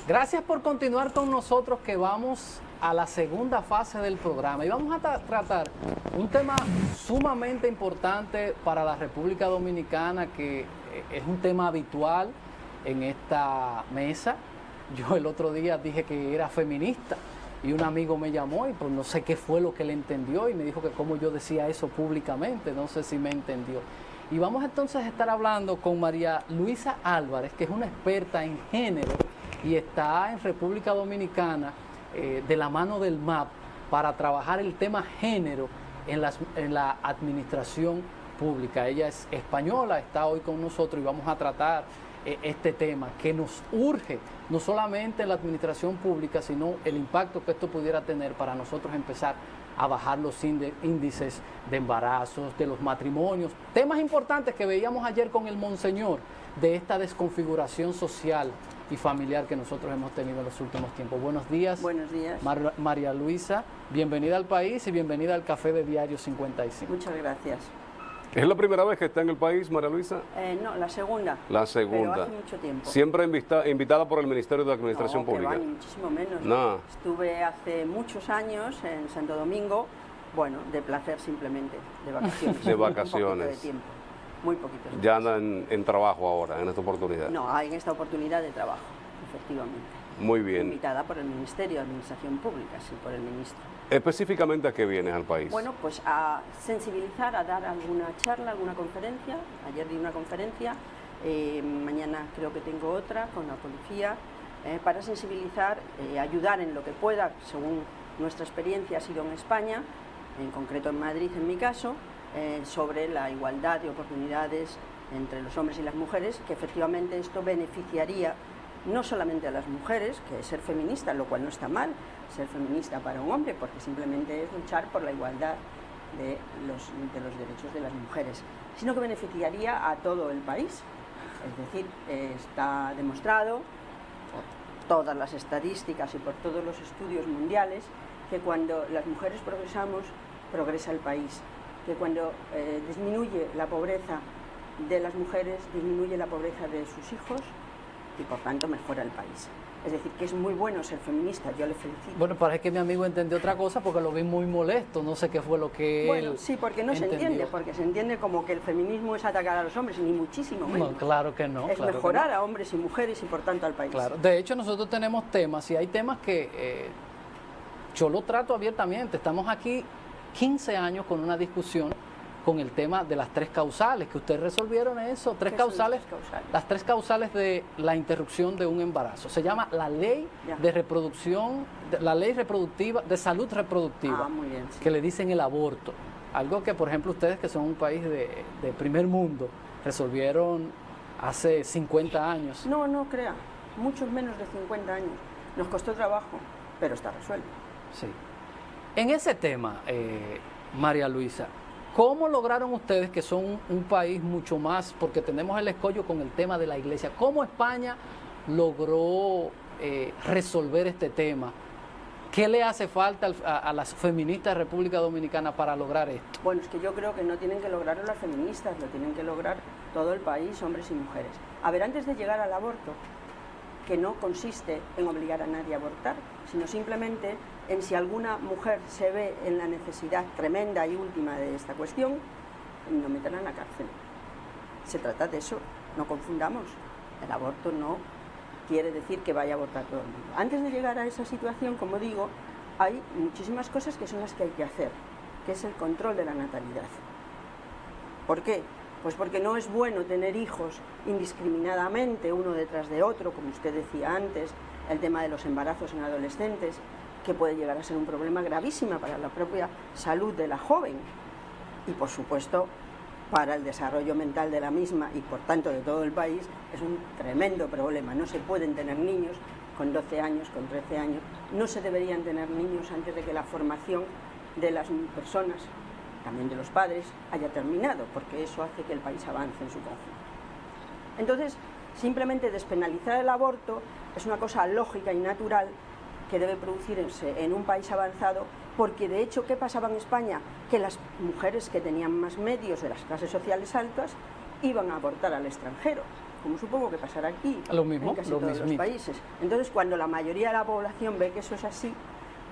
Gracias por continuar con nosotros, que vamos a la segunda fase del programa y vamos a tratar un tema sumamente importante para la República Dominicana, que es un tema habitual en esta mesa. Yo el otro día dije que era feminista y un amigo me llamó y pues no sé qué fue lo que le entendió y me dijo que cómo yo decía eso públicamente, no sé si me entendió. Y vamos entonces a estar hablando con María Luisa Álvarez, que es una experta en género y está en República Dominicana de la mano del MAP para trabajar el tema género en la administración pública. Ella es española, está hoy con nosotros y vamos a tratar este tema que nos urge, no solamente en la administración pública, sino el impacto que esto pudiera tener para nosotros empezar a bajar los índices de embarazos, de los matrimonios, temas importantes que veíamos ayer con el monseñor, de esta desconfiguración social y familiar que nosotros hemos tenido en los últimos tiempos. Buenos días. Buenos días. María Luisa, bienvenida al país y bienvenida al Café de Diario 55. Muchas gracias. ¿Es la primera vez que está en el país, María Luisa? No, la segunda. La segunda. Pero hace mucho tiempo. ¿Siempre invitada por el Ministerio de Administración Pública? No, ni muchísimo menos. No. Estuve hace muchos años en Santo Domingo, bueno, de placer simplemente, de vacaciones. De vacaciones. Un poquito de tiempo, muy poquito tiempo. Ya anda en trabajo ahora, en esta oportunidad. No, en esta oportunidad de trabajo, efectivamente. Muy bien. Invitada por el Ministerio de Administración Pública, sí, por el ministro. ¿Específicamente a qué vienes al país? Bueno, pues a sensibilizar, a dar alguna charla, alguna conferencia. Ayer di una conferencia, mañana creo que tengo otra con la policía, para sensibilizar, ayudar en lo que pueda, según nuestra experiencia ha sido en España, en concreto en Madrid en mi caso, sobre la igualdad de oportunidades entre los hombres y las mujeres, que efectivamente esto beneficiaría no solamente a las mujeres, que es ser feminista, lo cual no está mal, ser feminista para un hombre, porque simplemente es luchar por la igualdad de los derechos de las mujeres, sino que beneficiaría a todo el país. Es decir, está demostrado por todas las estadísticas y por todos los estudios mundiales que cuando las mujeres progresamos, progresa el país, que cuando disminuye la pobreza de las mujeres, disminuye la pobreza de sus hijos, y por tanto mejora el país. Es decir, que es muy bueno ser feminista, yo le felicito. Bueno, parece que mi amigo entendió otra cosa porque lo vi muy molesto, no sé qué fue lo que bueno, él sí, porque no entendió. se entiende, porque se entiende como que el feminismo es atacar a los hombres, ni muchísimo menos. No, claro que no. Es claro mejorar que no. a hombres y mujeres y por tanto al país. Claro, de hecho nosotros tenemos temas y hay temas que yo lo trato abiertamente. Estamos aquí 15 años con una discusión con el tema de las tres causales, que ustedes resolvieron eso, ¿Qué son causales, las causales? las tres causales de la interrupción de un embarazo. Se llama la ley de reproducción, la ley reproductiva, de salud reproductiva, muy bien, sí. que le dicen el aborto. Algo que, por ejemplo, ustedes que son un país de primer mundo, resolvieron hace 50 años. No, no crea, muchos menos de 50 años. Nos costó trabajo, pero está resuelto. Sí. En ese tema, María Luisa, ¿cómo lograron ustedes, que son un país mucho más, porque tenemos el escollo con el tema de la iglesia, cómo España logró resolver este tema? ¿Qué le hace falta a las feministas de República Dominicana para lograr esto? Bueno, es que yo creo que no tienen que lograrlo las feministas, lo tienen que lograr todo el país, hombres y mujeres. A ver, antes de llegar al aborto, que no consiste en obligar a nadie a abortar, sino simplemente en si alguna mujer se ve en la necesidad tremenda y última de esta cuestión, no meterla en la cárcel. Se trata de eso, no confundamos. El aborto no quiere decir que vaya a abortar todo el mundo. Antes de llegar a esa situación, como digo, hay muchísimas cosas que son las que hay que hacer, que es el control de la natalidad. ¿Por qué? Pues porque no es bueno tener hijos indiscriminadamente, uno detrás de otro, como usted decía antes, el tema de los embarazos en adolescentes, que puede llegar a ser un problema gravísimo para la propia salud de la joven y, por supuesto, para el desarrollo mental de la misma y, por tanto, de todo el país, es un tremendo problema. No se pueden tener niños con 12 años, con 13 años, no se deberían tener niños antes de que la formación de las personas, también de los padres, haya terminado, porque eso hace que el país avance en su conjunto. Entonces, simplemente despenalizar el aborto es una cosa lógica y natural que debe producirse en un país avanzado, porque de hecho, ¿qué pasaba en España? Que las mujeres que tenían más medios de las clases sociales altas iban a abortar al extranjero. como supongo que pasará aquí, Lo mismo, en casi lo todos los mismito. países. Entonces, cuando la mayoría de la población ve que eso es así,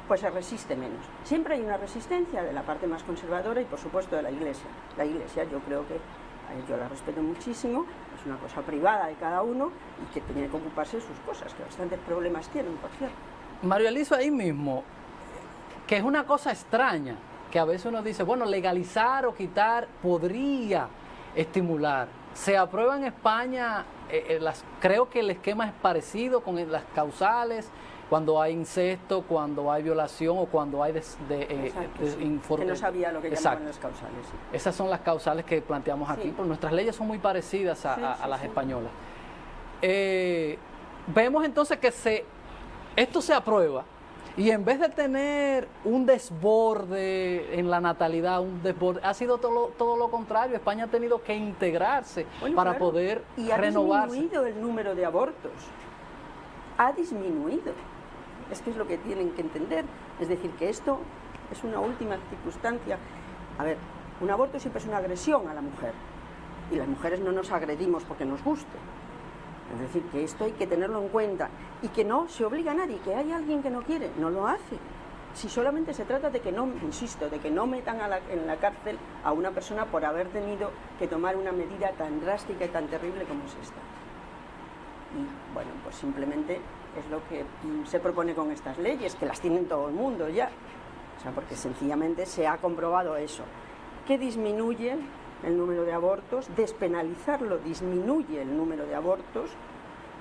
pues se resiste menos. Siempre hay una resistencia de la parte más conservadora y, por supuesto, de la Iglesia. La Iglesia, yo creo que yo la respeto muchísimo, es una cosa privada de cada uno y que tiene que ocuparse de sus cosas, que bastantes problemas tienen, por cierto. María Elisa, ahí mismo, que es una cosa extraña, que a veces uno dice, bueno, legalizar o quitar podría estimular. Se aprueba en España, creo que el esquema es parecido con las causales, cuando hay incesto, cuando hay violación o cuando hay que no sabía lo que llamaban las causales. Sí. Esas son las causales que planteamos aquí, Sí. pero nuestras leyes son muy parecidas a las sí. españolas. Vemos entonces que esto se aprueba y en vez de tener un desborde en la natalidad, ha sido todo lo contrario. España ha tenido que integrarse para poder renovarse. Ha disminuido el número de abortos. Ha disminuido. Es que es lo que tienen que entender. Es decir, que esto es una última circunstancia. A ver, un aborto siempre es una agresión a la mujer. Y las mujeres no nos agredimos porque nos guste. Es decir, que esto hay que tenerlo en cuenta. Y que no se obliga a nadie. Que hay alguien que no quiere, no lo hace. Si solamente se trata de que no, insisto, de que no metan en la cárcel a una persona por haber tenido que tomar una medida tan drástica y tan terrible como es esta. Y bueno, pues simplemente es lo que se propone con estas leyes, que las tiene todo el mundo ya. O sea, porque sencillamente se ha comprobado eso, que disminuye el número de abortos, despenalizarlo disminuye el número de abortos,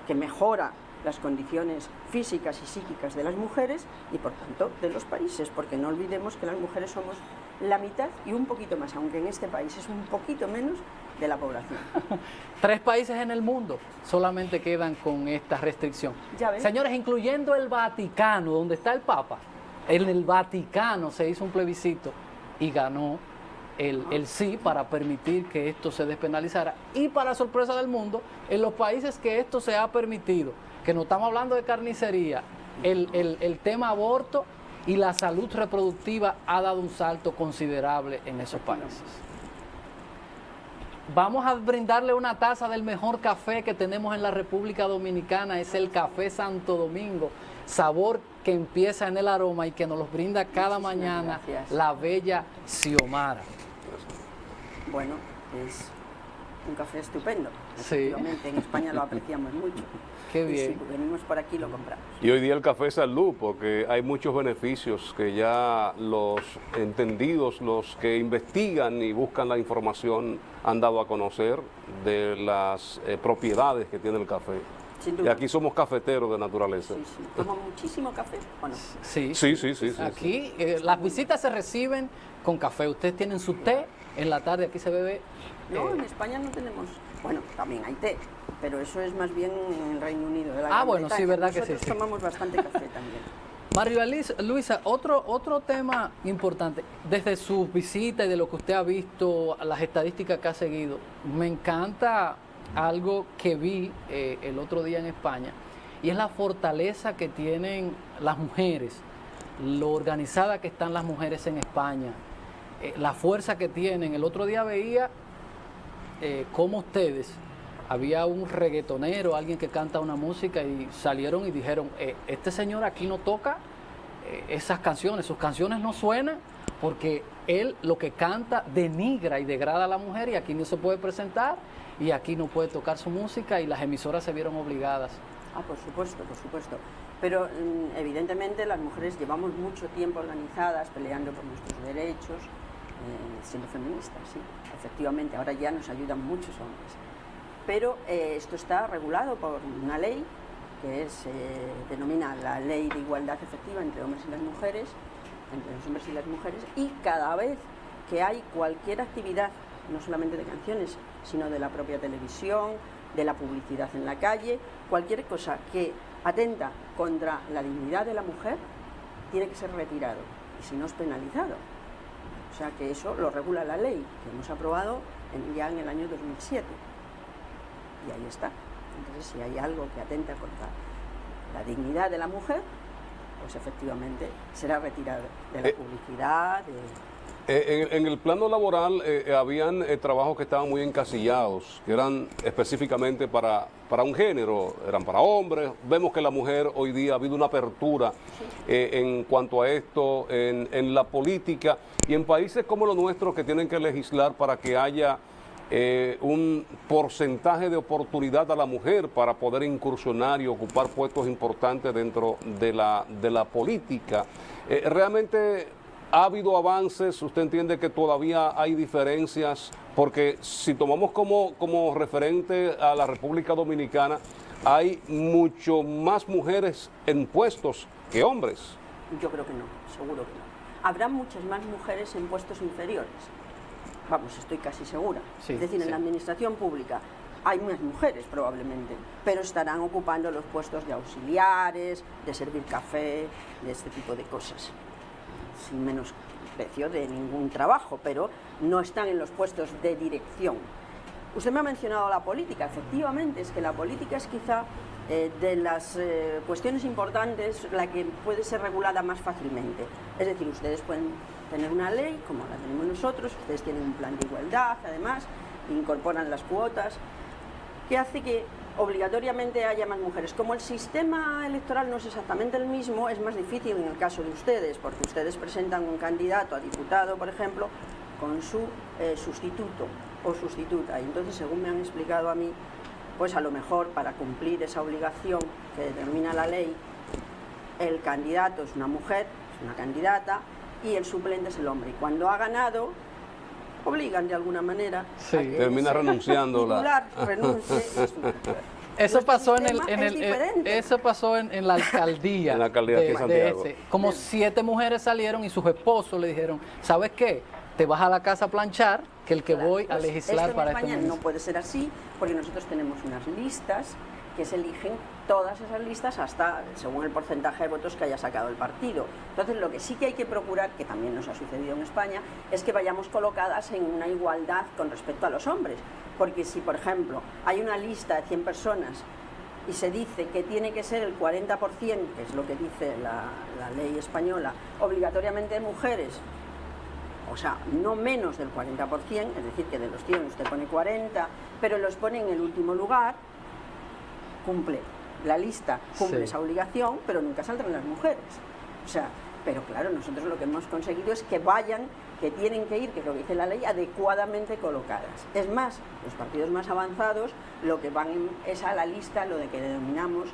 que mejora las condiciones físicas y psíquicas de las mujeres y por tanto de los países, porque no olvidemos que las mujeres somos la mitad y un poquito más, aunque en este país es un poquito menos de la población. 3 países en el mundo solamente quedan con esta restricción. Ya ven. Señores, incluyendo el Vaticano, donde está el Papa. En el Vaticano se hizo un plebiscito y ganó el sí para permitir que esto se despenalizara. Y para sorpresa del mundo, en los países que esto se ha permitido, que no estamos hablando de carnicería, el tema aborto y la salud reproductiva ha dado un salto considerable en esos países. Vamos a brindarle una taza del mejor café que tenemos en la República Dominicana, es el Café Santo Domingo, sabor que empieza en el aroma y que nos los brinda cada mañana la bella Xiomara. Bueno, es un café estupendo, Sí. efectivamente, en España lo apreciamos mucho. Qué bien. Y si venimos por aquí lo compramos. Y hoy día el café es salud, porque hay muchos beneficios que ya los entendidos, los que investigan y buscan la información, han dado a conocer de las propiedades que tiene el café. Sin Y duda. aquí somos cafeteros de naturaleza. Sí, sí. ¿Toma muchísimo café o no? Sí, Sí. Aquí las visitas se reciben con café. Ustedes tienen su té en la tarde, aquí se bebe. No, en España no tenemos. Bueno, también hay té, pero eso es más bien en el Reino Unido. De la Ah, Gran bueno, sí, Bretaña. verdad que Nosotros sí. tomamos bastante café también. María Luisa, otro tema importante, desde sus visitas y de lo que usted ha visto, las estadísticas que ha seguido, me encanta algo que vi el otro día en España, y es la fortaleza que tienen las mujeres, lo organizadas que están las mujeres en España, la fuerza que tienen. El otro día veía cómo ustedes, había un reggaetonero, alguien que canta una música y salieron y dijeron, este señor aquí no toca esas canciones, sus canciones no suenan porque él lo que canta denigra y degrada a la mujer y aquí no se puede presentar y aquí no puede tocar su música y las emisoras se vieron obligadas. Ah, por supuesto, por supuesto. Pero evidentemente las mujeres llevamos mucho tiempo organizadas, peleando por nuestros derechos, siendo feministas, sí, efectivamente. Ahora ya nos ayudan muchos hombres. Pero esto está regulado por una ley que denomina la Ley de Igualdad Efectiva entre hombres y las mujeres, entre los hombres y las mujeres, y cada vez que hay cualquier actividad, no solamente de canciones, sino de la propia televisión, de la publicidad en la calle, cualquier cosa que atenta contra la dignidad de la mujer, tiene que ser retirado, y si no es penalizado. O sea que eso lo regula la ley, que hemos aprobado ya en el año 2007. Y ahí está. Entonces, si hay algo que atenta contra la dignidad de la mujer, pues efectivamente será retirado de la publicidad, En el plano laboral habían trabajos que estaban muy encasillados, que eran específicamente para un género, eran para hombres. Vemos que la mujer hoy día ha habido una apertura en cuanto a esto, en la política y en países como los nuestros que tienen que legislar para que haya un porcentaje de oportunidad a la mujer para poder incursionar y ocupar puestos importantes dentro de la política. Realmente ha habido avances. ¿Usted entiende que todavía hay diferencias? Porque si tomamos como referente a la República Dominicana, hay mucho más mujeres en puestos que hombres. Yo creo que no, seguro que no. Habrá muchas más mujeres en puestos inferiores. Vamos, estoy casi segura. Sí, es decir, en la administración pública hay más mujeres probablemente, pero estarán ocupando los puestos de auxiliares, de servir café, de este tipo de cosas. Sin menosprecio de ningún trabajo, pero no están en los puestos de dirección. Usted me ha mencionado la política. Efectivamente, es que la política es quizá de las cuestiones importantes la que puede ser regulada más fácilmente. Es decir, ustedes pueden tener una ley, como la tenemos nosotros, ustedes tienen un plan de igualdad, además, incorporan las cuotas, que hace que obligatoriamente haya más mujeres. Como el sistema electoral no es exactamente el mismo, es más difícil en el caso de ustedes, porque ustedes presentan un candidato a diputado, por ejemplo, con su sustituto o sustituta. Y entonces, según me han explicado a mí, pues a lo mejor para cumplir esa obligación que determina la ley, el candidato es una mujer, es una candidata, y el suplente es el hombre. Y cuando ha ganado, obligan de alguna manera a que termina renunciando renuncie. Eso pasó eso pasó en la alcaldía. En la alcaldía de Santiago. Como 7 mujeres salieron y sus esposos le dijeron, ¿sabes qué? Te vas a la casa a planchar, que el que voy a legislar para esto en España esto. No puede ser así, porque nosotros tenemos unas listas que se eligen todas esas listas hasta según el porcentaje de votos que haya sacado el partido. Entonces, lo que sí que hay que procurar, que también nos ha sucedido en España, es que vayamos colocadas en una igualdad con respecto a los hombres. Porque si, por ejemplo, hay una lista de 100 personas y se dice que tiene que ser el 40%, que es lo que dice la ley española, obligatoriamente de mujeres, o sea, no menos del 40%, es decir, que de los 100 usted pone 40, pero los pone en el último lugar, cumple la lista, cumple esa obligación, pero nunca saldrán las mujeres. O sea, pero claro, nosotros lo que hemos conseguido es que vayan, que tienen que ir, que es lo que dice la ley, adecuadamente colocadas. Es más, los partidos más avanzados lo que van es a la lista, lo de que denominamos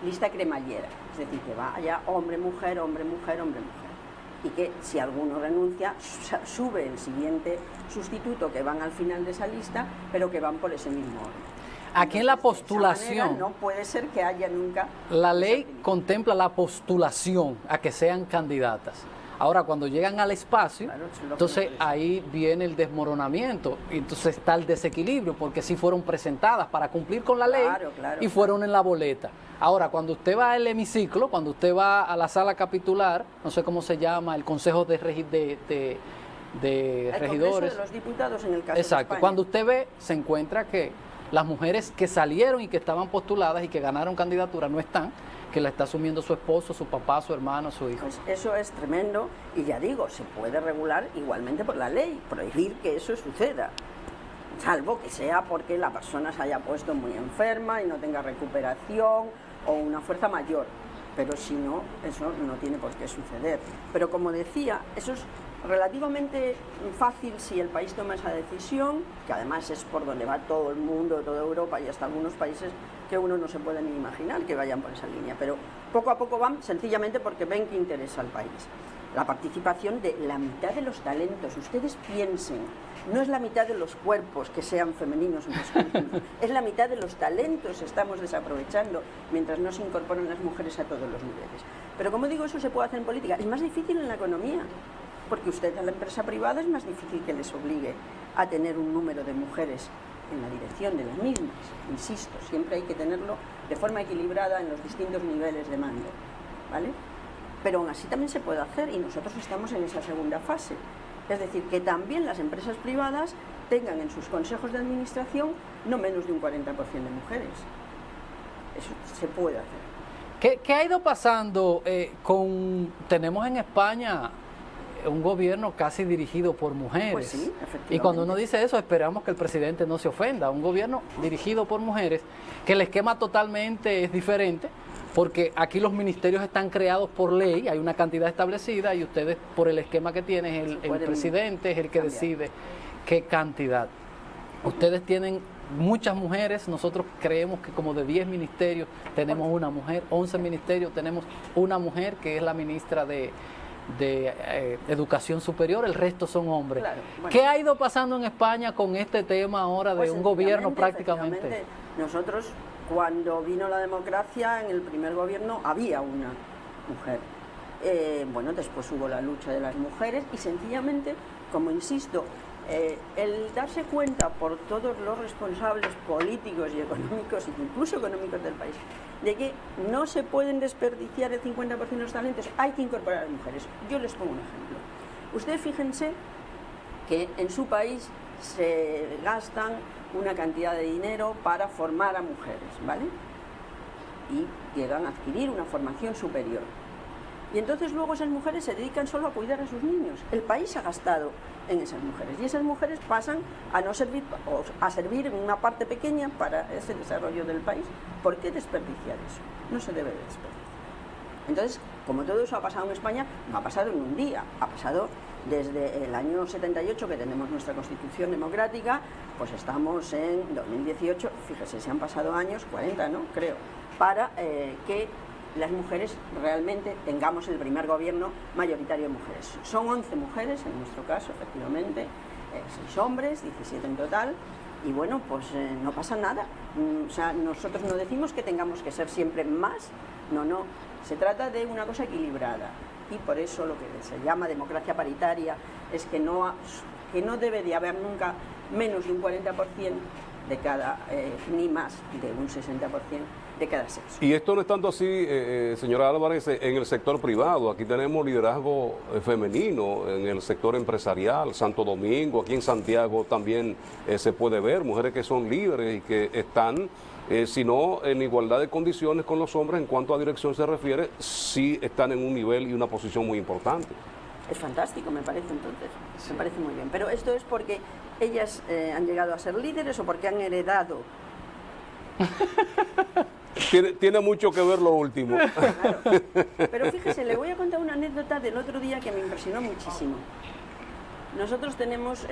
lista cremallera, es decir, que vaya hombre, mujer, hombre, mujer, hombre, mujer. Y que si alguno renuncia, sube el siguiente sustituto que van al final de esa lista, pero que van por ese mismo orden. Aquí en la postulación, no puede ser que haya nunca... La ley contempla la postulación a que sean candidatas. Ahora, cuando llegan al espacio, claro, entonces ahí viene el desmoronamiento, y entonces está el desequilibrio, porque sí fueron presentadas para cumplir con la ley y fueron en la boleta. Ahora, cuando usted va al hemiciclo, cuando usted va a la sala capitular, no sé cómo se llama, el Consejo de Regidores. Congreso de los Diputados en el caso Exacto, de España. cuando usted ve, se encuentra que las mujeres que salieron y que estaban postuladas y que ganaron candidatura no están, que la está asumiendo su esposo, su papá, su hermano, su hijo. Pues eso es tremendo y ya digo, se puede regular igualmente por la ley, prohibir que eso suceda, salvo que sea porque la persona se haya puesto muy enferma y no tenga recuperación o una fuerza mayor, pero si no, eso no tiene por qué suceder. Pero como decía, eso es relativamente fácil si el país toma esa decisión, que además es por donde va todo el mundo, toda Europa y hasta algunos países que uno no se puede ni imaginar que vayan por esa línea, pero poco a poco van sencillamente porque ven que interesa al país. La participación de la mitad de los talentos, ustedes piensen, no es la mitad de los cuerpos que sean femeninos o masculinos, es la mitad de los talentos que estamos desaprovechando mientras no se incorporan las mujeres a todos los niveles. Pero como digo, eso se puede hacer en política, es más difícil en la economía, porque usted a la empresa privada es más difícil que les obligue a tener un número de mujeres en la dirección de las mismas. Insisto, siempre hay que tenerlo de forma equilibrada en los distintos niveles de mando, ¿vale? Pero aún así también se puede hacer y nosotros estamos en esa segunda fase. Es decir, que también las empresas privadas tengan en sus consejos de administración no menos de un 40% de mujeres. Eso se puede hacer. ¿Qué ha ido pasando tenemos en España un gobierno casi dirigido por mujeres. Pues sí, efectivamente. Y cuando uno dice eso, esperamos que el presidente no se ofenda. Un gobierno dirigido por mujeres, que el esquema totalmente es diferente, porque aquí los ministerios están creados por ley, hay una cantidad establecida y ustedes, por el esquema que tienen, el presidente es el que cambiar. decide qué cantidad. Ustedes tienen muchas mujeres, nosotros creemos que como de 10 ministerios tenemos una mujer, 11 ministerios tenemos una mujer que es la ministra de Educación Superior, el resto son hombres. Claro, bueno. ¿Qué ha ido pasando en España con este tema ahora de Pues un gobierno efectivamente, prácticamente? Nosotros, cuando vino la democracia, en el primer gobierno había una mujer. Bueno, después hubo la lucha de las mujeres y sencillamente, como insisto, el darse cuenta por todos los responsables políticos y económicos, incluso económicos del país, de que no se pueden desperdiciar el 50% de los talentos, hay que incorporar a las mujeres. Yo les pongo un ejemplo. Ustedes fíjense que en su país se gastan una cantidad de dinero para formar a mujeres, ¿vale? Y llegan a adquirir una formación superior. Y entonces luego esas mujeres se dedican solo a cuidar a sus niños. El país ha gastado en esas mujeres y esas mujeres pasan a no servir o a servir en una parte pequeña para ese desarrollo del país. ¿Por qué desperdiciar eso? No se debe de desperdiciar. Entonces, como todo eso ha pasado en España, no ha pasado en un día, ha pasado desde el año 78 que tenemos nuestra Constitución democrática, pues estamos en 2018, fíjese, se han pasado años, 40, ¿no? Creo, para que las mujeres realmente tengamos el primer gobierno mayoritario de mujeres. Son 11 mujeres en nuestro caso, efectivamente, 6 hombres, 17 en total, y bueno, pues no pasa nada. O sea, nosotros no decimos que tengamos que ser siempre más, no, se trata de una cosa equilibrada, y por eso lo que se llama democracia paritaria es que no debe de haber nunca menos de un 40% de cada, ni más de un 60% de cada sexo. Y esto no es tanto así, señora Álvarez, en el sector privado. Aquí tenemos liderazgo femenino en el sector empresarial, Santo Domingo, aquí en Santiago también se puede ver mujeres que son líderes y que están, si no en igualdad de condiciones con los hombres en cuanto a dirección se refiere, sí están en un nivel y una posición muy importante. Es fantástico, me parece entonces, me parece muy bien. Pero esto es porque ellas han llegado a ser líderes o porque han heredado. Tiene mucho que ver lo último. Claro. Pero fíjese, le voy a contar una anécdota del otro día que me impresionó muchísimo. Nosotros tenemos,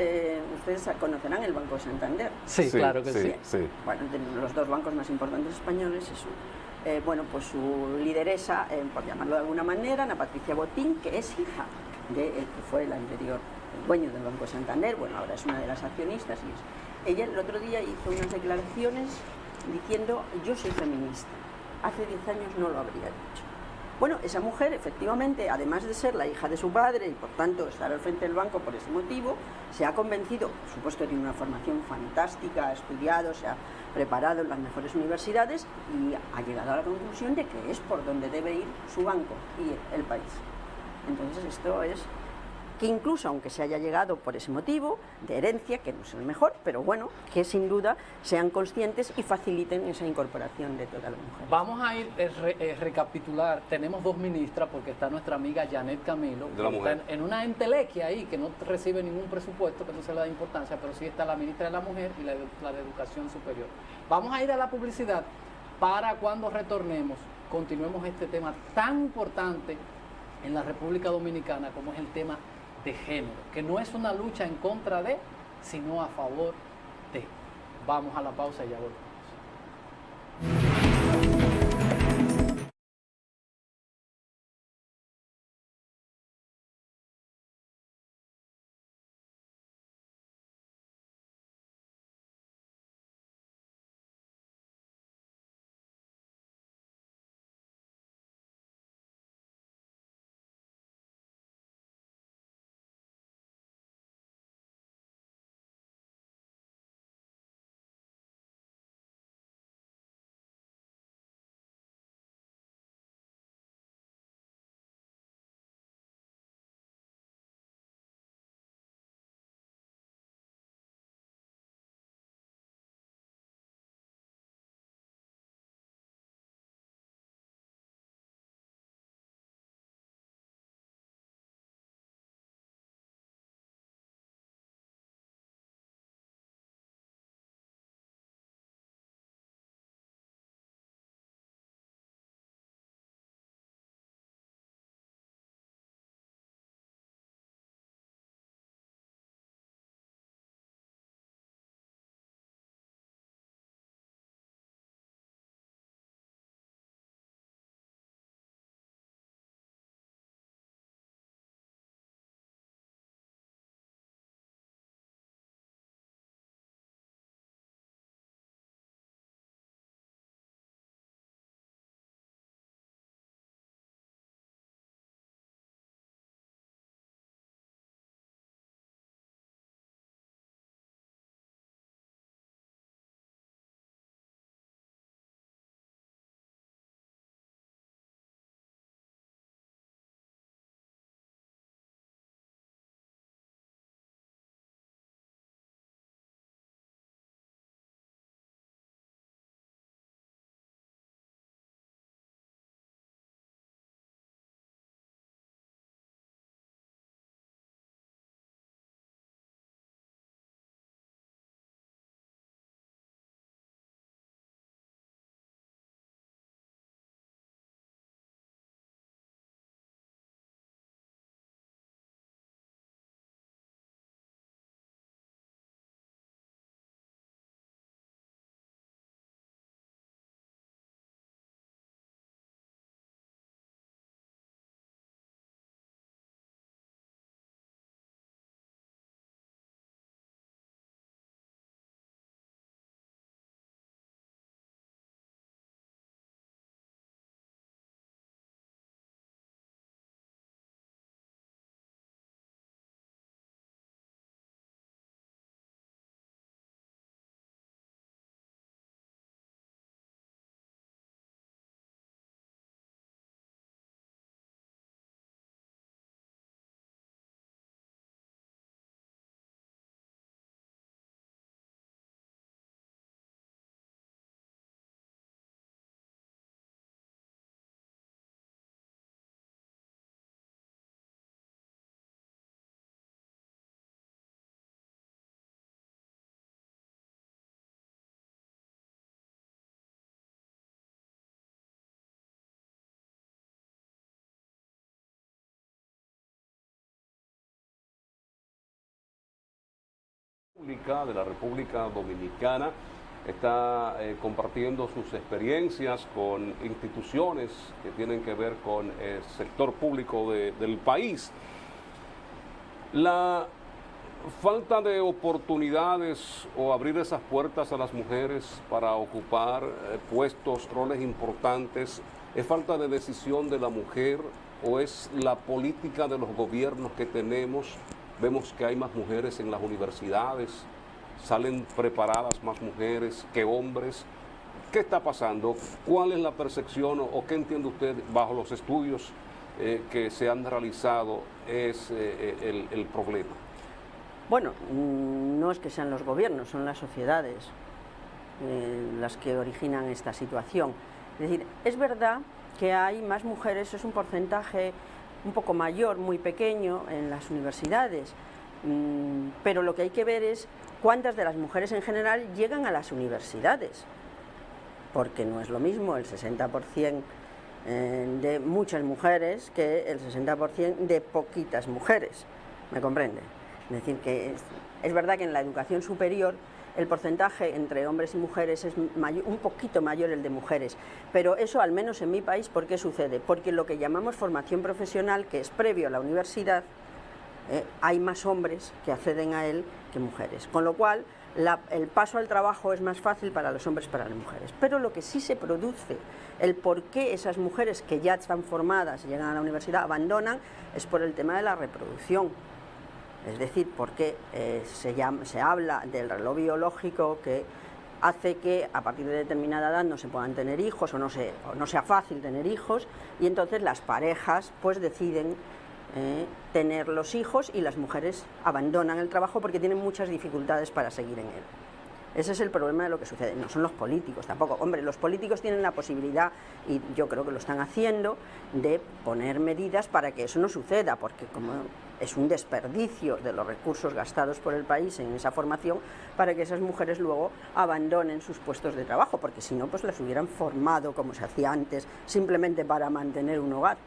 ustedes conocerán el Banco de Santander. Sí, claro que sí. Bueno, los dos bancos más importantes españoles, bueno, pues su lideresa, por llamarlo de alguna manera, Ana Patricia Botín, que es hija de el que fue el anterior dueño del Banco de Santander, bueno, ahora es una de las accionistas, ella el otro día hizo unas declaraciones diciendo: yo soy feminista, hace 10 años no lo habría dicho. Bueno, esa mujer efectivamente, además de ser la hija de su padre y por tanto estar al frente del banco por ese motivo, se ha convencido, por supuesto tiene una formación fantástica, ha estudiado, se ha preparado en las mejores universidades y ha llegado a la conclusión de que es por donde debe ir su banco y el país. Entonces esto es que incluso aunque se haya llegado por ese motivo de herencia, que no es el mejor, pero bueno, que sin duda sean conscientes y faciliten esa incorporación de todas las mujeres. Vamos a ir recapitular, tenemos 2 ministras porque está nuestra amiga Janet Camilo, de la mujer, en una entelequia ahí que no recibe ningún presupuesto, que no se le da importancia, pero sí está la ministra de la Mujer y la de Educación Superior. Vamos a ir a la publicidad para cuando retornemos, continuemos este tema tan importante en la República Dominicana como es el tema de género, que no es una lucha en contra de, sino a favor de. Vamos a la pausa y ya volvemos. de la República Dominicana está compartiendo sus experiencias con instituciones que tienen que ver con el sector público del país. La falta de oportunidades o abrir esas puertas a las mujeres para ocupar puestos, roles importantes, ¿es falta de decisión de la mujer o es la política de los gobiernos que tenemos? Vemos que hay más mujeres en las universidades, salen preparadas más mujeres que hombres. ¿Qué está pasando? ¿Cuál es la percepción o qué entiende usted bajo los estudios que se han realizado es el problema? Bueno, no es que sean los gobiernos, son las sociedades las que originan esta situación. Es decir, es verdad que hay más mujeres, es un porcentaje un poco mayor, muy pequeño en las universidades, pero lo que hay que ver es cuántas de las mujeres en general llegan a las universidades, porque no es lo mismo el 60% de muchas mujeres que el 60% de poquitas mujeres, ¿me comprende? Es decir, que es verdad que en la educación superior el porcentaje entre hombres y mujeres es un poquito mayor el de mujeres, pero eso al menos en mi país, ¿por qué sucede? Porque lo que llamamos formación profesional, que es previo a la universidad, hay más hombres que acceden a él que mujeres, con lo cual el paso al trabajo es más fácil para los hombres que para las mujeres. Pero lo que sí se produce, el por qué esas mujeres que ya están formadas y llegan a la universidad abandonan, es por el tema de la reproducción. Es decir, porque se habla del reloj biológico que hace que a partir de determinada edad no se puedan tener hijos o no sea fácil tener hijos, y entonces las parejas pues deciden tener los hijos y las mujeres abandonan el trabajo porque tienen muchas dificultades para seguir en él. Ese es el problema de lo que sucede, no son los políticos tampoco. Hombre, los políticos tienen la posibilidad, y yo creo que lo están haciendo, de poner medidas para que eso no suceda, porque como es un desperdicio de los recursos gastados por el país en esa formación, para que esas mujeres luego abandonen sus puestos de trabajo, porque si no, pues las hubieran formado como se hacía antes, simplemente para mantener un hogar.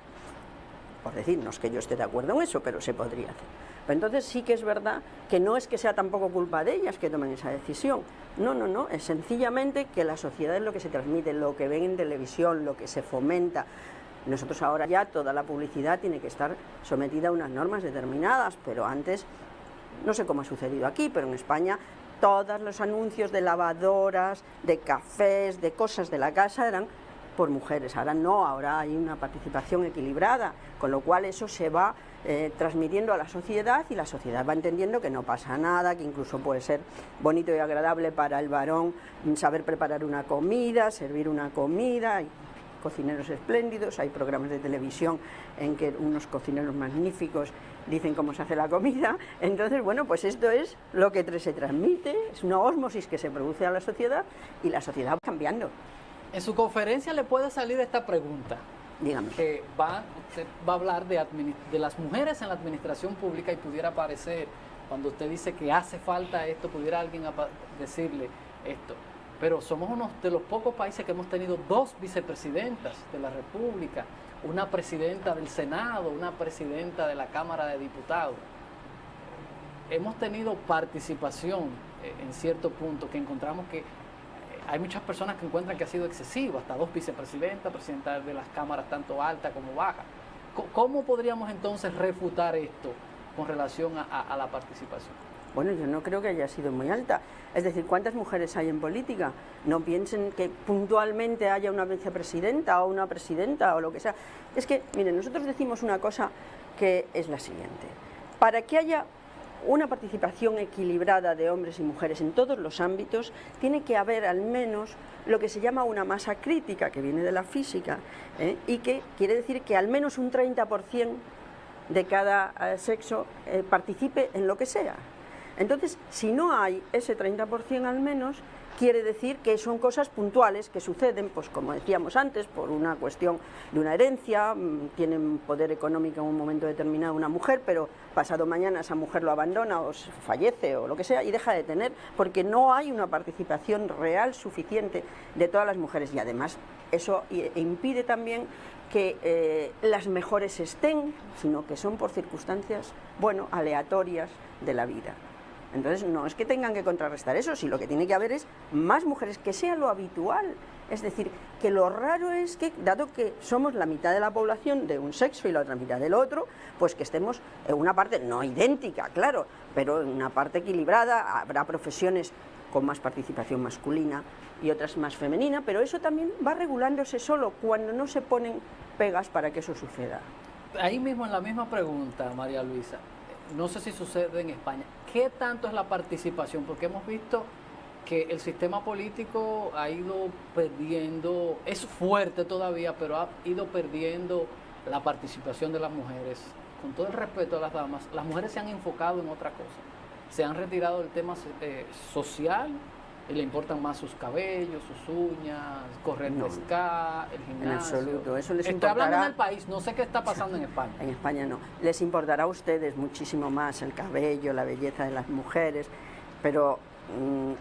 Por decir, no es que yo esté de acuerdo en eso, pero se podría hacer. Pero entonces sí que es verdad que no es que sea tampoco culpa de ellas que tomen esa decisión. No, es sencillamente que la sociedad es lo que se transmite, lo que ven en televisión, lo que se fomenta. Nosotros ahora ya toda la publicidad tiene que estar sometida a unas normas determinadas, pero antes, no sé cómo ha sucedido aquí, pero en España todos los anuncios de lavadoras, de cafés, de cosas de la casa eran por mujeres. Ahora no, ahora hay una participación equilibrada, con lo cual eso se va transmitiendo a la sociedad y la sociedad va entendiendo que no pasa nada, que incluso puede ser bonito y agradable para el varón saber preparar una comida, servir una comida. Hay cocineros espléndidos, hay programas de televisión en que unos cocineros magníficos dicen cómo se hace la comida. Entonces, bueno, pues esto es lo que se transmite, es una ósmosis que se produce a la sociedad y la sociedad va cambiando. En su conferencia le puede salir esta pregunta. Dígame. Que usted va a hablar de las mujeres en la administración pública y pudiera parecer, cuando usted dice que hace falta esto, pudiera alguien decirle esto. Pero somos uno de los pocos países que hemos tenido 2 vicepresidentas de la República, una presidenta del Senado, una presidenta de la Cámara de Diputados. Hemos tenido participación en cierto punto que encontramos que hay muchas personas que encuentran que ha sido excesivo, hasta 2 vicepresidentas, presidentas de las cámaras tanto alta como baja. ¿Cómo podríamos entonces refutar esto con relación a la participación? Bueno, yo no creo que haya sido muy alta. Es decir, ¿cuántas mujeres hay en política? No piensen que puntualmente haya una vicepresidenta o una presidenta o lo que sea. Es que, miren, nosotros decimos una cosa que es la siguiente. Para que haya una participación equilibrada de hombres y mujeres en todos los ámbitos, tiene que haber al menos lo que se llama una masa crítica, que viene de la física, y que quiere decir que al menos un 30% de cada sexo participe en lo que sea. Entonces, si no hay ese 30% al menos, quiere decir que son cosas puntuales que suceden, pues como decíamos antes, por una cuestión de una herencia, tienen poder económico en un momento determinado una mujer, pero pasado mañana esa mujer lo abandona o fallece o lo que sea y deja de tener, porque no hay una participación real suficiente de todas las mujeres, y además eso impide también que las mejores estén, sino que son por circunstancias, bueno, aleatorias de la vida. Entonces no es que tengan que contrarrestar eso, si lo que tiene que haber es más mujeres, que sea lo habitual. Es decir, que lo raro es que, dado que somos la mitad de la población de un sexo y la otra mitad del otro, pues que estemos en una parte no idéntica, claro, pero en una parte equilibrada. Habrá profesiones con más participación masculina y otras más femenina, pero eso también va regulándose solo cuando no se ponen pegas para que eso suceda. Ahí mismo en la misma pregunta, María Luisa, no sé si sucede en España, ¿qué tanto es la participación? Porque hemos visto que el sistema político ha ido perdiendo, es fuerte todavía, pero ha ido perdiendo la participación de las mujeres. Con todo el respeto a las damas, las mujeres se han enfocado en otra cosa. Se han retirado del tema social y le importan más sus cabellos, sus uñas, correr pescar, el gimnasio. En absoluto, eso les Estoy importará. hablando en el país, no sé qué está pasando en España. En España no. Les importará a ustedes muchísimo más el cabello, la belleza de las mujeres, pero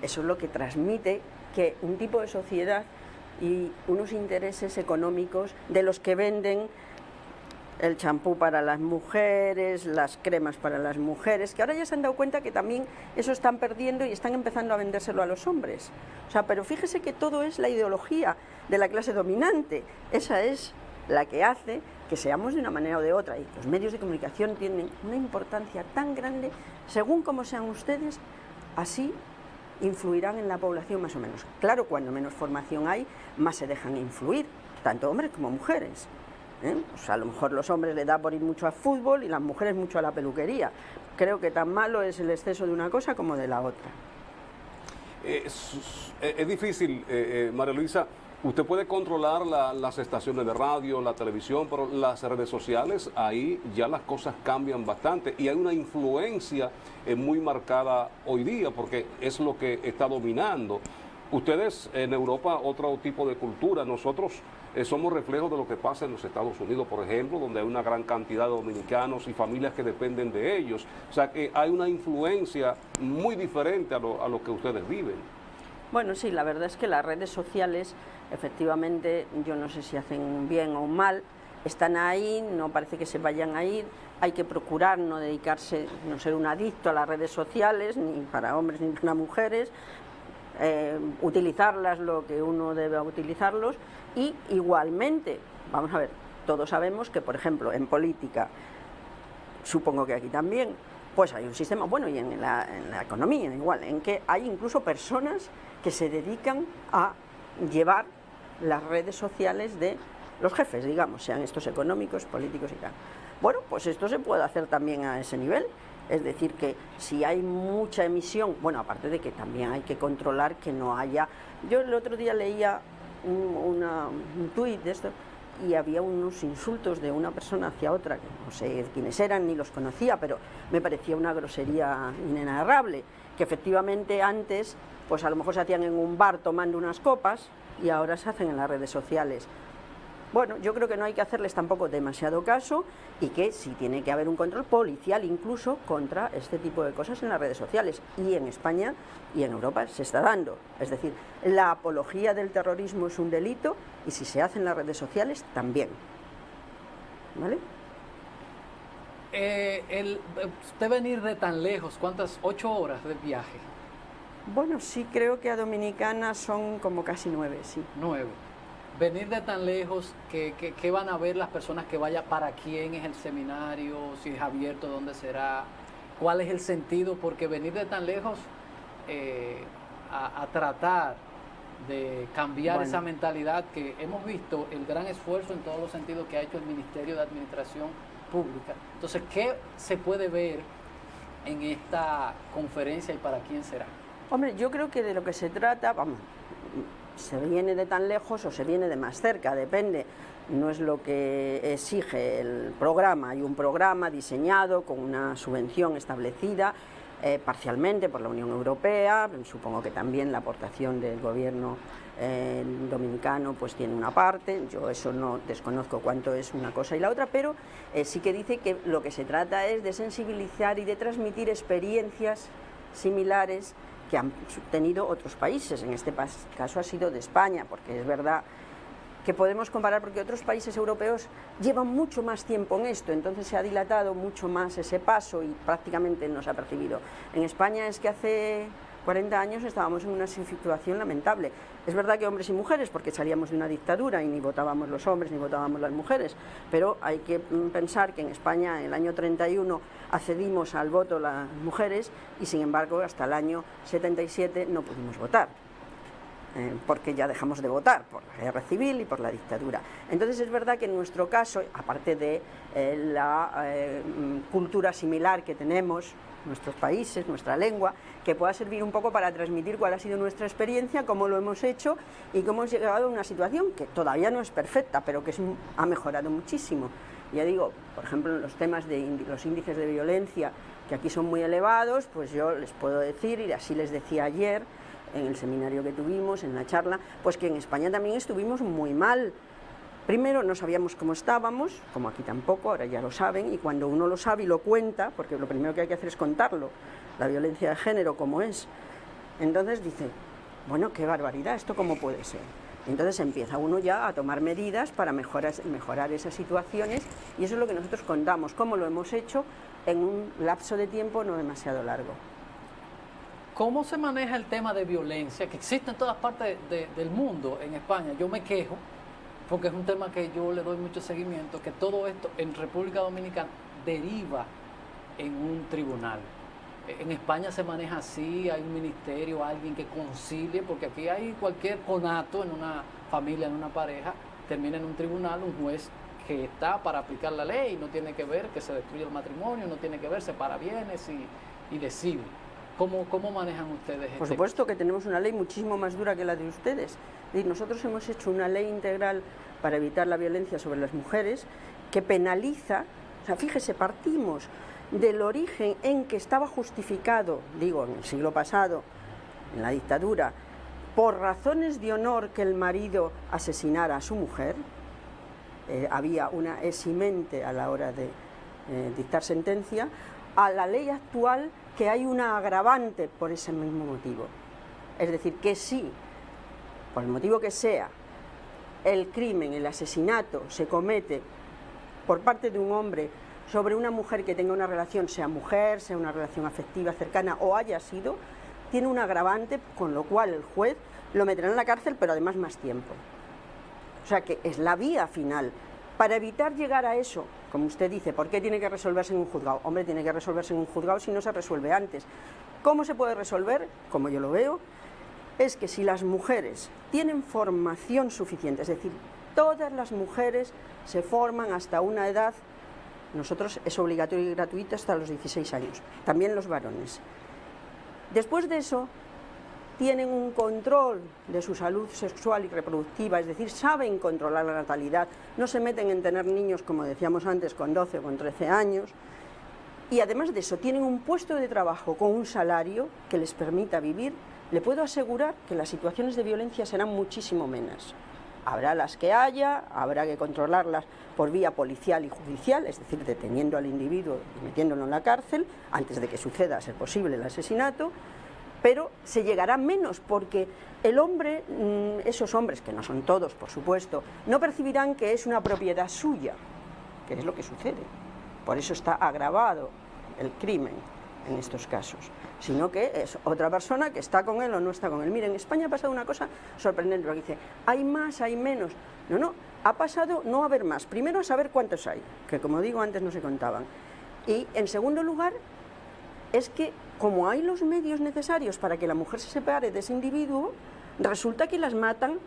eso es lo que transmite que un tipo de sociedad y unos intereses económicos de los que venden el champú para las mujeres, las cremas para las mujeres, que ahora ya se han dado cuenta que también eso están perdiendo y están empezando a vendérselo a los hombres. O sea, pero fíjese que todo es la ideología de la clase dominante. Esa es la que hace que seamos de una manera o de otra, y los medios de comunicación tienen una importancia tan grande, según como sean ustedes, así influirán en la población más o menos. Claro, cuando menos formación hay, más se dejan influir, tanto hombres como mujeres. O sea, a lo mejor los hombres les da por ir mucho al fútbol y las mujeres mucho a la peluquería. Creo que tan malo es el exceso de una cosa como de la otra. Es difícil, María Luisa. Usted puede controlar las estaciones de radio, la televisión, pero las redes sociales, ahí ya las cosas cambian bastante y hay una influencia muy marcada hoy día porque es lo que está dominando. Ustedes en Europa, otro tipo de cultura, nosotros somos reflejos de lo que pasa en los Estados Unidos, por ejemplo, donde hay una gran cantidad de dominicanos y familias que dependen de ellos. O sea que hay una influencia muy diferente a lo que ustedes viven. Bueno, sí, la verdad es que las redes sociales, efectivamente, yo no sé si hacen bien o mal, están ahí, no parece que se vayan a ir, hay que procurar no dedicarse, no ser un adicto a las redes sociales, ni para hombres ni para mujeres, utilizarlas lo que uno debe utilizarlos y igualmente, vamos a ver, todos sabemos que, por ejemplo, en política, supongo que aquí también, pues hay un sistema, bueno, y en la economía igual, en que hay incluso personas que se dedican a llevar las redes sociales de los jefes, digamos, sean estos económicos, políticos y tal. Bueno, pues esto se puede hacer también a ese nivel, es decir, que si hay mucha emisión, bueno, aparte de que también hay que controlar que no haya... Yo el otro día leía un tuit de esto y había unos insultos de una persona hacia otra, que no sé quiénes eran ni los conocía, pero me parecía una grosería inenarrable, que efectivamente antes, pues a lo mejor se hacían en un bar tomando unas copas y ahora se hacen en las redes sociales. Bueno, yo creo que no hay que hacerles tampoco demasiado caso y que sí tiene que haber un control policial incluso contra este tipo de cosas en las redes sociales. Y en España y en Europa se está dando. Es decir, la apología del terrorismo es un delito y si se hace en las redes sociales también. ¿Vale? Usted venir de tan lejos, ¿cuántas? 8 horas de viaje. Bueno, sí, creo que a Dominicana son como casi 9, sí. 9. Venir de tan lejos, ¿qué van a ver las personas que vayan? ¿Para quién es el seminario? Si es abierto, ¿dónde será? ¿Cuál es el sentido? Porque venir de tan lejos a tratar de cambiar esa mentalidad que hemos visto, el gran esfuerzo en todos los sentidos que ha hecho el Ministerio de Administración Pública. Entonces, ¿qué se puede ver en esta conferencia y para quién será? Hombre, yo creo que de lo que se trata, vamos, se viene de tan lejos o se viene de más cerca, depende, no es lo que exige el programa. Hay un programa diseñado con una subvención establecida parcialmente por la Unión Europea, supongo que también la aportación del gobierno dominicano pues tiene una parte, yo eso no desconozco cuánto es una cosa y la otra, pero sí que dice que lo que se trata es de sensibilizar y de transmitir experiencias similares que han tenido otros países, en este caso ha sido de España, porque es verdad que podemos comparar, porque otros países europeos llevan mucho más tiempo en esto, entonces se ha dilatado mucho más ese paso y prácticamente no se ha percibido. En España es que hace 40 años estábamos en una situación lamentable. Es verdad que hombres y mujeres, porque salíamos de una dictadura y ni votábamos los hombres ni votábamos las mujeres, pero hay que pensar que en España en el año 31 accedimos al voto las mujeres y sin embargo hasta el año 77 no pudimos votar. Porque ya dejamos de votar por la guerra civil y por la dictadura. Entonces es verdad que en nuestro caso, aparte de la cultura similar que tenemos, nuestros países, nuestra lengua, que pueda servir un poco para transmitir cuál ha sido nuestra experiencia, cómo lo hemos hecho y cómo hemos llegado a una situación que todavía no es perfecta, pero que ha mejorado muchísimo. Ya digo, por ejemplo, en los temas de los índices de violencia, que aquí son muy elevados, pues yo les puedo decir, y así les decía ayer, en el seminario que tuvimos, en la charla, pues que en España también estuvimos muy mal. Primero no sabíamos cómo estábamos, como aquí tampoco, ahora ya lo saben, y cuando uno lo sabe y lo cuenta, porque lo primero que hay que hacer es contarlo, la violencia de género como es, entonces dice, bueno, qué barbaridad, ¿esto cómo puede ser? Entonces empieza uno ya a tomar medidas para mejorar esas situaciones, y eso es lo que nosotros contamos, cómo lo hemos hecho en un lapso de tiempo no demasiado largo. ¿Cómo se maneja el tema de violencia que existe en todas partes del mundo? En España yo me quejo, porque es un tema que yo le doy mucho seguimiento, que todo esto en República Dominicana deriva en un tribunal. En España se maneja así, hay un ministerio, alguien que concilie, porque aquí hay cualquier conato en una familia, en una pareja, termina en un tribunal, un juez que está para aplicar la ley, no tiene que ver que se destruya el matrimonio, no tiene que ver, separa bienes y decide. ¿Cómo manejan ustedes Por supuesto que tenemos una ley muchísimo más dura que la de ustedes. Y nosotros hemos hecho una ley integral para evitar la violencia sobre las mujeres que penaliza, o sea, fíjese, partimos del origen en que estaba justificado, digo, en el siglo pasado, en la dictadura, por razones de honor que el marido asesinara a su mujer, había una eximente a la hora de dictar sentencia, a la ley actual que hay una agravante por ese mismo motivo. Es decir, que si, por el motivo que sea, el crimen, el asesinato se comete por parte de un hombre sobre una mujer que tenga una relación, sea mujer, sea una relación afectiva cercana o haya sido, tiene un agravante, con lo cual el juez lo meterá en la cárcel, pero además más tiempo. O sea que es la vía final. Para evitar llegar a eso, como usted dice, ¿por qué tiene que resolverse en un juzgado? Hombre, tiene que resolverse en un juzgado si no se resuelve antes. ¿Cómo se puede resolver? Como yo lo veo, es que si las mujeres tienen formación suficiente, es decir, todas las mujeres se forman hasta una edad, nosotros es obligatorio y gratuito hasta los 16 años, también los varones. Después de eso, tienen un control de su salud sexual y reproductiva, es decir, saben controlar la natalidad, no se meten en tener niños, como decíamos antes, con 12 o con 13 años, y además de eso, tienen un puesto de trabajo con un salario que les permita vivir. Le puedo asegurar que las situaciones de violencia serán muchísimo menos. Habrá las que haya, habrá que controlarlas por vía policial y judicial, es decir, deteniendo al individuo y metiéndolo en la cárcel, antes de que suceda, a ser posible, el asesinato, pero se llegará menos porque el hombre, esos hombres, que no son todos, por supuesto, no percibirán que es una propiedad suya, que es lo que sucede. Por eso está agravado el crimen en estos casos, sino que es otra persona que está con él o no está con él. Miren, en España ha pasado una cosa sorprendente, porque dice, hay más, hay menos. No, ha pasado no a haber más. Primero a saber cuántos hay, que como digo antes no se contaban. Y en segundo lugar, es que como hay los medios necesarios para que la mujer se separe de ese individuo, resulta que las matan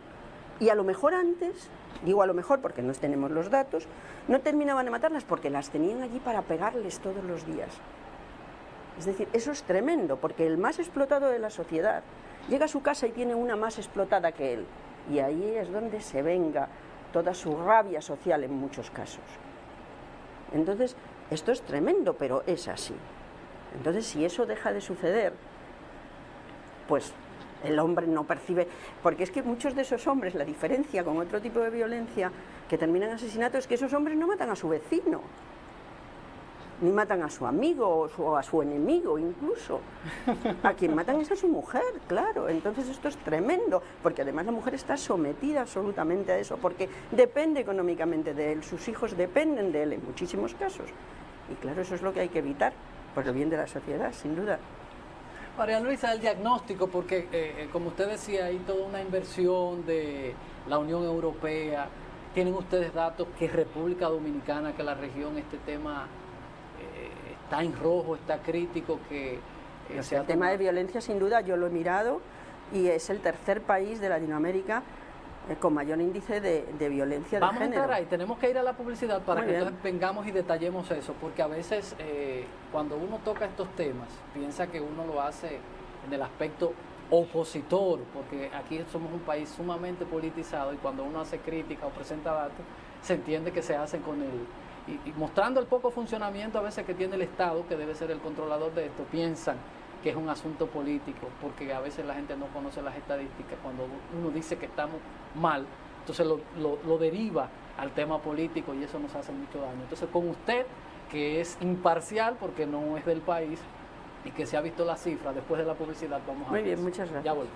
y a lo mejor antes, digo a lo mejor porque no tenemos los datos, no terminaban de matarlas porque las tenían allí para pegarles todos los días. Es decir, eso es tremendo, porque el más explotado de la sociedad llega a su casa y tiene una más explotada que él, y ahí es donde se venga toda su rabia social en muchos casos. Entonces, esto es tremendo, pero es así. Entonces, si eso deja de suceder, pues el hombre no percibe, porque es que muchos de esos hombres, la diferencia con otro tipo de violencia que termina en asesinato es que esos hombres no matan a su vecino. ni matan a su amigo o a su enemigo incluso. A quien matan es a su mujer, claro. Entonces esto es tremendo, porque además la mujer está sometida absolutamente a eso, porque depende económicamente de él, sus hijos dependen de él en muchísimos casos. Y claro, eso es lo que hay que evitar, por el bien de la sociedad, sin duda. María Luisa, el diagnóstico, porque como usted decía, hay toda una inversión de la Unión Europea. ¿Tienen ustedes datos que República Dominicana, que la región, este tema está en rojo, está crítico? Que el tema de violencia, sin duda, yo lo he mirado y es el tercer país de Latinoamérica con mayor índice de violencia de género. Vamos a entrar ahí, tenemos que ir a la publicidad para que entonces vengamos y detallemos eso, porque a veces cuando uno toca estos temas, piensa que uno lo hace en el aspecto opositor, porque aquí somos un país sumamente politizado y cuando uno hace crítica o presenta datos, se entiende que se hacen con y mostrando el poco funcionamiento a veces que tiene el Estado, que debe ser el controlador de esto, piensan que es un asunto político, porque a veces la gente no conoce las estadísticas. Cuando uno dice que estamos mal, entonces lo deriva al tema político y eso nos hace mucho daño. Entonces con usted, que es imparcial porque no es del país y que se ha visto la cifra, después de la publicidad vamos a ver. Muy bien, muchas gracias. Ya volvemos.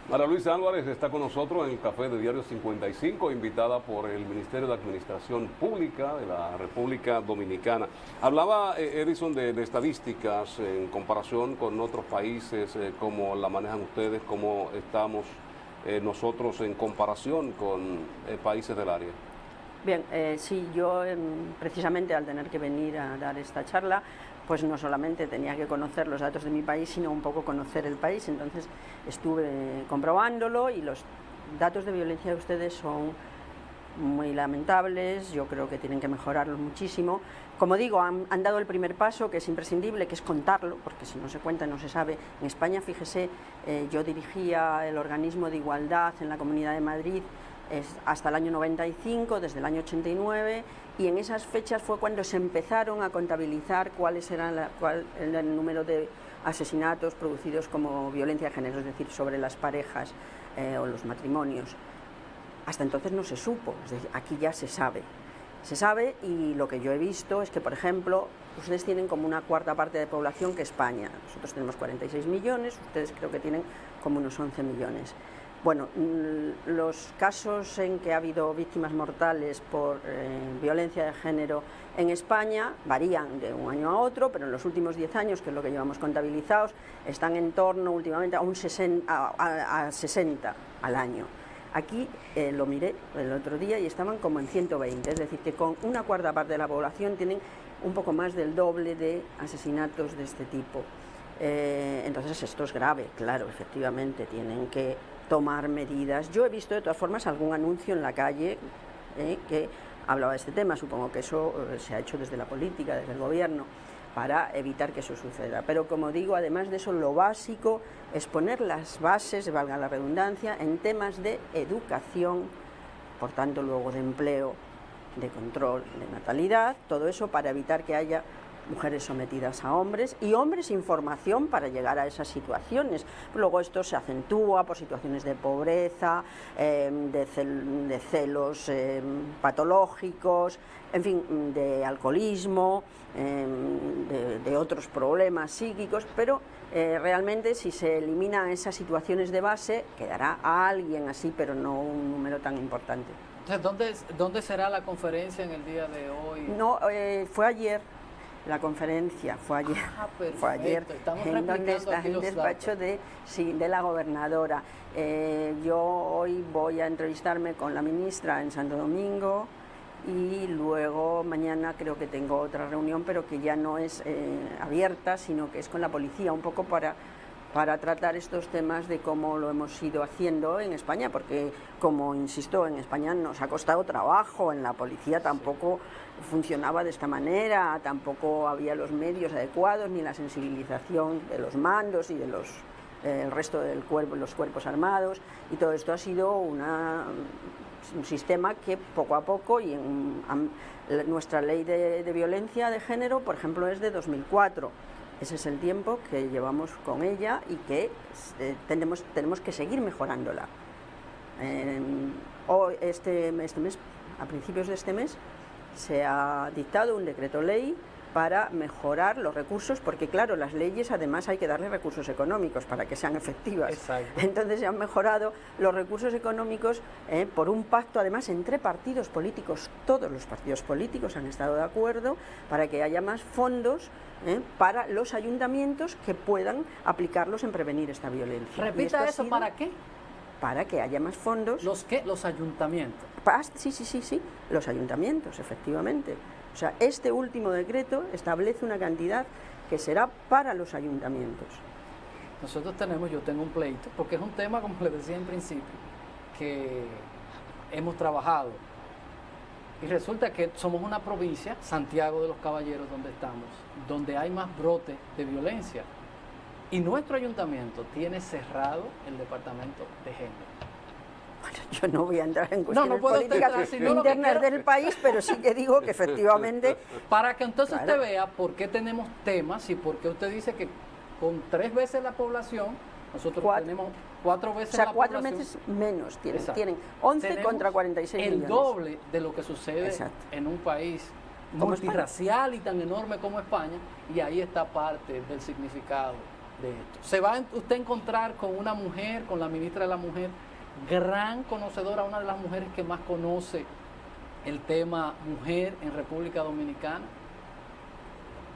María Luisa Álvarez está con nosotros en el Café de Diario 55, invitada por el Ministerio de Administración Pública de la República Dominicana. Hablaba Edison de estadísticas en comparación con otros países, cómo la manejan ustedes, cómo estamos nosotros en comparación con países del área. Bien, sí, yo precisamente al tener que venir a dar esta charla, pues no solamente tenía que conocer los datos de mi país, sino un poco conocer el país. Entonces estuve comprobándolo y los datos de violencia de ustedes son muy lamentables. Yo creo que tienen que mejorarlos muchísimo. Como digo, han dado el primer paso, que es imprescindible, que es contarlo, porque si no se cuenta no se sabe. En España, fíjese, yo dirigía el organismo de igualdad en la Comunidad de Madrid hasta el año 95, desde el año 89, y en esas fechas fue cuando se empezaron a contabilizar cuál era el número de asesinatos producidos como violencia de género, es decir, sobre las parejas o los matrimonios. Hasta entonces no se supo, es decir, aquí ya se sabe, y lo que yo he visto es que, por ejemplo, ustedes tienen como una cuarta parte de población que España. Nosotros tenemos 46 millones, ustedes creo que tienen como unos 11 millones. Bueno, los casos en que ha habido víctimas mortales por violencia de género en España varían de un año a otro, pero en los últimos 10 años, que es lo que llevamos contabilizados, están en torno últimamente a 60 al año. Aquí lo miré el otro día y estaban como en 120, es decir, que con una cuarta parte de la población tienen un poco más del doble de asesinatos de este tipo. Entonces esto es grave, claro, efectivamente, tienen que tomar medidas. Yo he visto de todas formas algún anuncio en la calle que hablaba de este tema. Supongo que eso se ha hecho desde la política, desde el gobierno, para evitar que eso suceda. Pero como digo, además de eso, lo básico es poner las bases, valga la redundancia, en temas de educación, por tanto luego de empleo, de control de natalidad, todo eso para evitar que haya mujeres sometidas a hombres y hombres sin formación para llegar a esas situaciones. Luego esto se acentúa por situaciones de pobreza, de celos patológicos, en fin, de alcoholismo, de otros problemas psíquicos, pero realmente si se eliminan esas situaciones de base, quedará a alguien así, pero no un número tan importante. Entonces, ¿dónde será la conferencia en el día de hoy? No, fue ayer. La conferencia fue ayer, fue ayer en donde está el despacho de la gobernadora. Yo hoy voy a entrevistarme con la ministra en Santo Domingo y luego mañana creo que tengo otra reunión, pero que ya no es abierta, sino que es con la policía, un poco para tratar estos temas de cómo lo hemos ido haciendo en España, porque, como insisto, en España nos ha costado trabajo, en la policía tampoco funcionaba de esta manera, tampoco había los medios adecuados, ni la sensibilización de los mandos y de el resto del cuerpo, los cuerpos armados, y todo esto ha sido un sistema que poco a poco, y nuestra ley de violencia de género, por ejemplo, es de 2004. Ese es el tiempo que llevamos con ella y que tenemos que seguir mejorándola. Este mes, a principios de este mes, se ha dictado un decreto ley para mejorar los recursos, porque claro, las leyes además hay que darle recursos económicos para que sean efectivas. Exacto. Entonces se han mejorado los recursos económicos por un pacto además entre partidos políticos. Todos los partidos políticos han estado de acuerdo para que haya más fondos para los ayuntamientos que puedan aplicarlos en prevenir esta violencia. Repita eso, ¿para qué? Para que haya más fondos. ¿Los qué? Los ayuntamientos. Sí, los ayuntamientos, efectivamente. O sea, este último decreto establece una cantidad que será para los ayuntamientos. Yo tengo un pleito, porque es un tema, como les decía en principio, que hemos trabajado. Y resulta que somos una provincia, Santiago de los Caballeros, donde estamos, donde hay más brotes de violencia. Y nuestro ayuntamiento tiene cerrado el departamento de género. Bueno, yo no voy a entrar en cuestiones políticas internas del país, pero sí que digo que efectivamente... Para que entonces usted vea por qué tenemos temas y por qué usted dice que con 3 veces la población, nosotros tenemos 4 veces la población. 4 veces menos tienen 11 tenemos contra 46 millones. El doble de lo que sucede en un país multirracial y tan enorme como España, y ahí está parte del significado de esto. Se va usted a encontrar con una mujer, con la ministra de la Mujer, gran conocedora, una de las mujeres que más conoce el tema mujer en República Dominicana.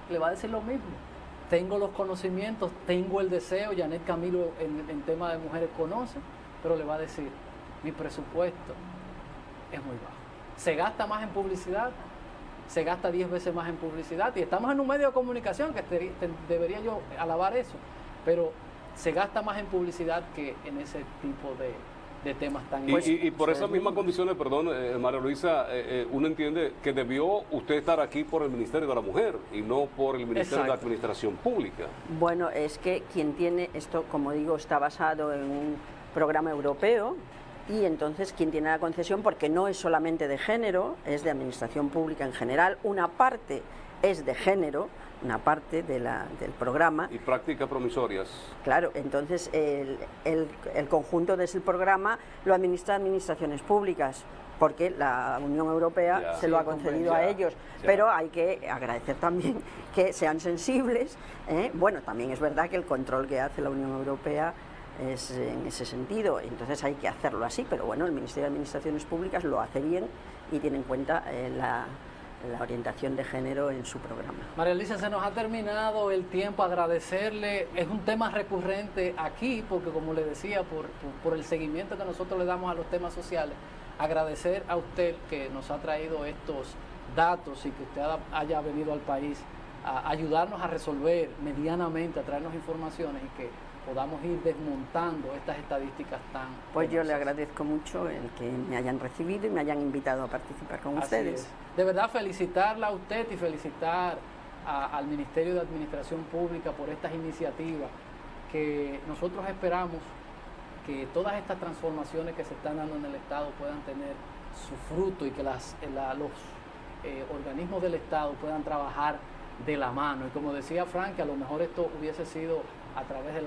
Le va a decir lo mismo. Tengo los conocimientos, tengo el deseo, Janet Camilo en tema de mujeres conoce, pero le va a decir, mi presupuesto es muy bajo. Se gasta más en publicidad, se gasta 10 veces más en publicidad, y estamos en un medio de comunicación que debería yo alabar eso, pero se gasta más en publicidad que en ese tipo de temas tan y por esas mismas condiciones, perdón, María Luisa, uno entiende que debió usted estar aquí por el Ministerio de la Mujer y no por el Ministerio de la Administración Pública. Bueno, es que quien tiene esto, como digo, está basado en un programa europeo, y entonces quien tiene la concesión, porque no es solamente de género, es de administración pública en general, una parte es de género, una parte del programa. Y prácticas promisorias. Claro, entonces el conjunto de ese programa lo administra administraciones públicas, porque la Unión Europea se lo ha concedido a ellos, pero hay que agradecer también que sean sensibles. Bueno, también es verdad que el control que hace la Unión Europea es en ese sentido, entonces hay que hacerlo así, pero bueno, el Ministerio de Administraciones Públicas lo hace bien y tiene en cuenta la orientación de género en su programa. María Luisa, se nos ha terminado el tiempo. Agradecerle, es un tema recurrente aquí, porque como le decía, por el seguimiento que nosotros le damos a los temas sociales, agradecer a usted que nos ha traído estos datos y que usted haya venido al país a ayudarnos a resolver medianamente, a traernos informaciones y que podamos ir desmontando estas estadísticas tan... Pues yo le agradezco mucho el que me hayan recibido y me hayan invitado a participar con ustedes. De verdad, felicitarla a usted y felicitar al Ministerio de Administración Pública por estas iniciativas que nosotros esperamos que todas estas transformaciones que se están dando en el Estado puedan tener su fruto y que los organismos del Estado puedan trabajar de la mano. Y como decía Frank, que a lo mejor esto hubiese sido a través de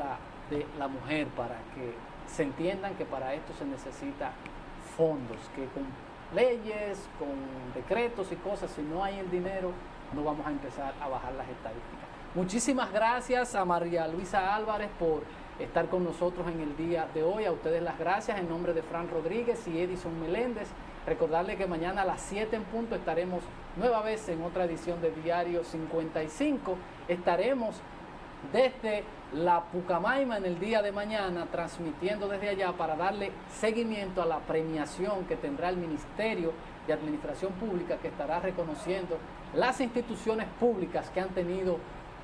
la mujer, para que se entiendan que para esto se necesita fondos, que con leyes, con decretos y cosas, si no hay el dinero, no vamos a empezar a bajar las estadísticas. Muchísimas gracias a María Luisa Álvarez por estar con nosotros en el día de hoy. A ustedes las gracias en nombre de Fran Rodríguez y Edison Meléndez. Recordarle que mañana a las 7 en punto estaremos nueva vez en otra edición de Diario 55. Estaremos desde la Pucamaima en el día de mañana, transmitiendo desde allá para darle seguimiento a la premiación que tendrá el Ministerio de Administración Pública, que estará reconociendo las instituciones públicas que han tenido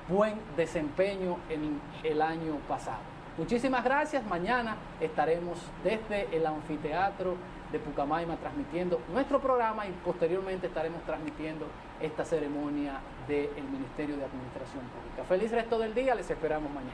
buen desempeño en el año pasado. Muchísimas gracias. Mañana estaremos desde el anfiteatro de Pucamaima transmitiendo nuestro programa y posteriormente estaremos transmitiendo esta ceremonia del Ministerio de Administración Pública. Feliz resto del día, les esperamos mañana.